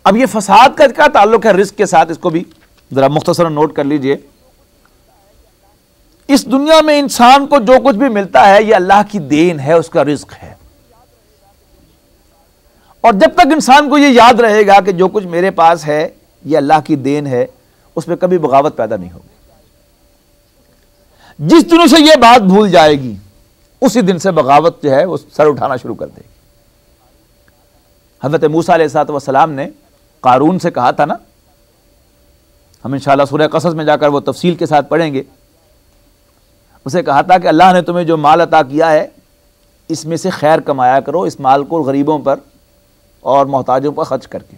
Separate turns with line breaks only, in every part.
अब ये फसाद का क्या ताल्लुक है रिस्क के साथ, इसको भी जरा मुख्तसर नोट कर लीजिए। इस दुनिया में इंसान को जो कुछ भी मिलता है ये अल्लाह की देन है, उसका रिस्क है। और जब तक इंसान को ये याद रहेगा कि जो कुछ मेरे पास है ये अल्लाह की देन है, उसमें कभी बगावत पैदा नहीं होगी। जिस दिन से ये बात भूल जाएगी उसी दिन से बगावत जो है वो सर उठाना शुरू कर देगी। हज़रत मूसा अलैहिस्सलाम ने कारून से कहा था ना, हम इंशाअल्लाह सूरह क़सस में जाकर वो तफसील के साथ पढ़ेंगे। उसे कहा था कि अल्लाह ने तुम्हें जो माल अता किया है इसमें से खैर कमाया करो, इस माल को गरीबों पर और मोहताजों पर खर्च करके।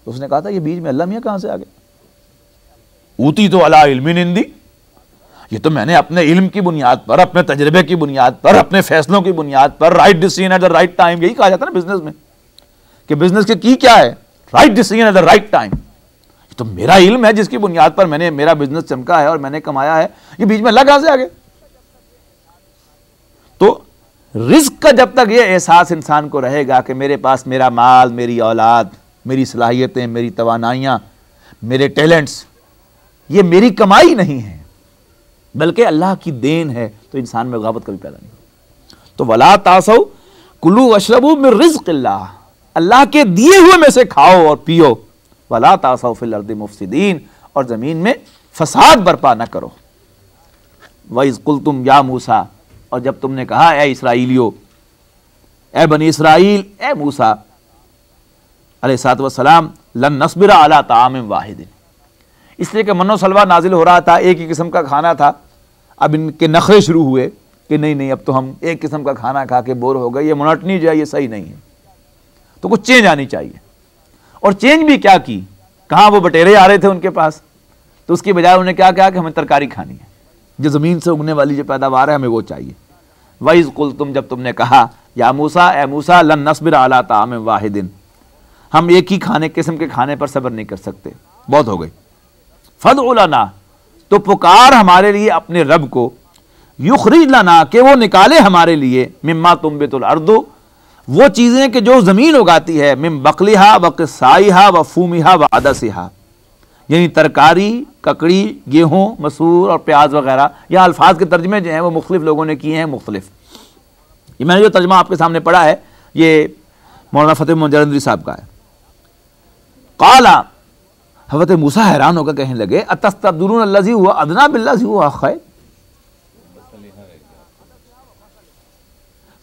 तो उसने कहा था ये बीच में अल्लाह मियाँ कहाँ से आ गए? ऊती तो अला इल्मिन इंदी, ये तो मैंने अपने इल्म की बुनियाद पर, अपने तजर्बे की बुनियाद पर, अपने फैसलों की बुनियाद पर, right decision at the right time, यही कहा जाता है ना बिजनेस में कि बिजनेस के की क्या है, right decision at the right time. तो मेरा इल्म है जिसकी बुनियाद पर मैंने मेरा बिजनेस चमका है और मैंने कमाया है, ये बीच में अल्लाह कहां से आ गए? तो रिस्क का जब तक ये एहसास इंसान को रहेगा कि मेरे पास मेरा माल, मेरी औलाद, मेरी सलाहियतें, मेरी तवानाइयां, मेरे टैलेंट्स, ये मेरी कमाई नहीं है बल्कि अल्लाह की देन है, तो इंसान में गफलत कभी पैदा नहीं होगी। तो वला तासौ कुलू वशरबू मिन रिज़्क़िल्लाह, अल्लाह के दिए हुए में से खाओ और पियो। वला तासौ फिल अर्दि मुफ़सिदीन, और जमीन में फसाद बर्पा न करो। वइज़ कुल्तुम या मूसा, और जब तुमने कहा ए इसराइलियो, ए बनी इसराइल, ए मूसा अलैहिस्सलातु वस्सलाम, लन नस्बिरा अला ताअमिन वाहिदिन, इसलिए कि मन्नो सलवा नाजिल हो रहा था, एक ही किस्म का खाना था। अब इनके नखरे शुरू हुए कि नहीं नहीं, अब तो हम एक किस्म का खाना खा के बोर हो गए, ये मोनोटनी जो है ये सही नहीं है, तो कुछ चेंज आनी चाहिए। और चेंज भी क्या की, कहाँ वो बटेरे आ रहे थे उनके पास, तो उसकी बजाय उन्होंने क्या कहा कि हमें तरकारी खानी है, जो ज़मीन से उगने वाली जो पैदावार है हमें वो चाहिए। वइज़ कुल्तुम, जब तुमने कहा या मूसा, ए मूसा, लन नस्बिरा अला ताअमिन वाहिदिन, हम एक ही खाने किस्म के खाने पर सब्र नहीं कर सकते, बहुत हो गई। फदउ लना, तो पुकार हमारे लिए अपने रब को, युखरिज लना, के वो निकाले हमारे लिए, मिम्मा तुम्बितुल अर्दु, वो चीज़ें कि जो ज़मीन उगाती है, मिम बकलिहा व क़िस्साइहा व फूमिहा व अदसिहा, यानी तरकारी, ककड़ी, गेहूँ, मसूर और प्याज वगैरह। यह अल्फाज के तर्जमे जो हैं वो मुख्तलिफ लोगों ने किए हैं मुख्तलिफ। ये मैंने जो तर्जमा आपके सामने पढ़ा है ये मौलाना फ़तेह मोहम्मद जलंधरी साहब का है। क़ाला, हज़रत मूसा हैरान होकर कहने लगे, अतस्तब्दिलून अल्लज़ी हुवा अदना बिल्लज़ी हुवा खैर,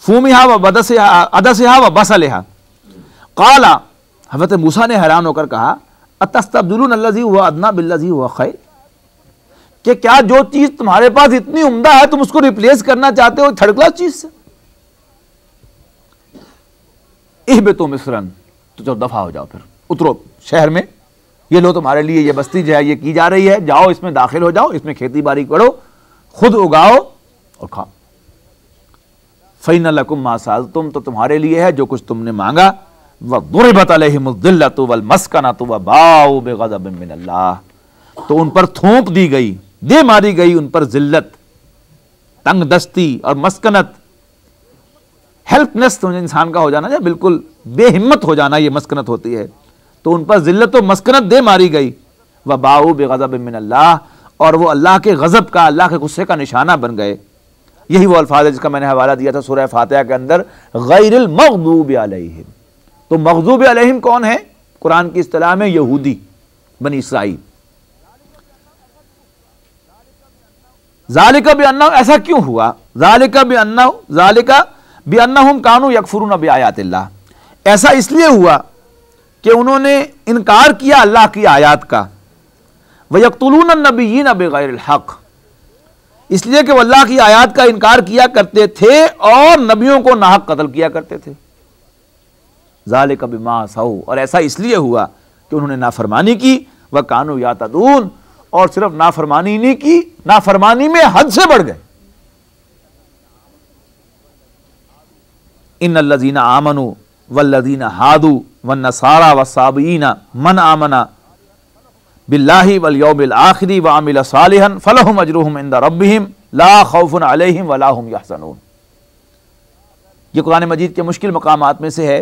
फूमिहा व बदसिहा अदसिहा व बसलिहा। क़ाला, हज़रत मूसा ने हैरान होकर कहा, अतस्तब्दिलून अल्लज़ी हुवा अदना बिल्लज़ी हुवा खैर, कि क्या जो चीज तुम्हारे पास इतनी उम्दा है तुम उसको रिप्लेस करना चाहते हो थर्ड क्लास चीज से? इहबितू मिस्रन, तो चलो दफा हो जाओ, फिर उतरो शहर में, ये लो तुम्हारे लिए ये बस्ती जो है ये की जा रही है, जाओ इसमें दाखिल हो जाओ, इसमें खेती बाड़ी करो, खुद उगाओ और खाओ। फ़इन लकुम मा सअल्तुम, तो तुम्हारे लिए है जो कुछ तुमने मांगा। व दुरिबत अलैहिमुज़्ज़िल्लतु वल मस्कनतु व बाउ बिग़ज़बिन मिनल्लाह, तो उन पर थोप दी गई, दे मारी गई उन पर जिल्लत, तंग दस्ती और मस्कनत, हेल्पनेस इंसान का हो जाना, या बिल्कुल बेहिम्मत हो जाना, ये मस्कनत होती है। तो उन पर जिल्लत और मस्कनत दे मारी गई। व बाउ बिग़ज़बिन मिनल्लाह, और वो अल्लाह के गज़ब का, अल्लाह के गुस्से का निशाना बन गए। यही वो अल्फाज है जिसका मैंने हवाला दिया था सूरह फातिहा के अंदर, गैरिल मग़ज़ूबि अलैहिम। तो मग़ज़ूबि अलैहिम कौन है? कुरान की इस्तिलाह में यहूदी, बनी इसराइल। ज़ालिका बिअन्नहुम, ऐसा क्यों हुआ? ज़ालिका बिअन्नहुम कानू यकफुरून बिआयातिल्लाह, ऐसा इसलिए हुआ कि उन्होंने इनकार किया अल्लाह की आयात का। वयक़्तुलून अन्नबिय्यीन बिग़ैरिल हक़, इसलिए कि वो अल्लाह की आयात का इनकार किया करते थे और नबियों को नाहक कत्ल किया करते थे। ज़ालिका बिमा असौ, और ऐसा इसलिए हुआ कि उन्होंने नाफरमानी की। व कानू यातदून, और सिर्फ नाफरमानी नहीं की, नाफरमानी में हद से बढ़ गए। इन्नल्लज़ीना आमनू वल्लज़ीना हादू वन्नसारा वस्साबीना मन आमना बिल्लाहि वल यौमिल आखिरी व अमिल सालिहन फलहुम अजरुहुम इंदा रब्बिहिम ला खौफुन अलैहिम वला हुम यहज़नून। ये कुरान मजीद के मुश्किल मकामात में से है।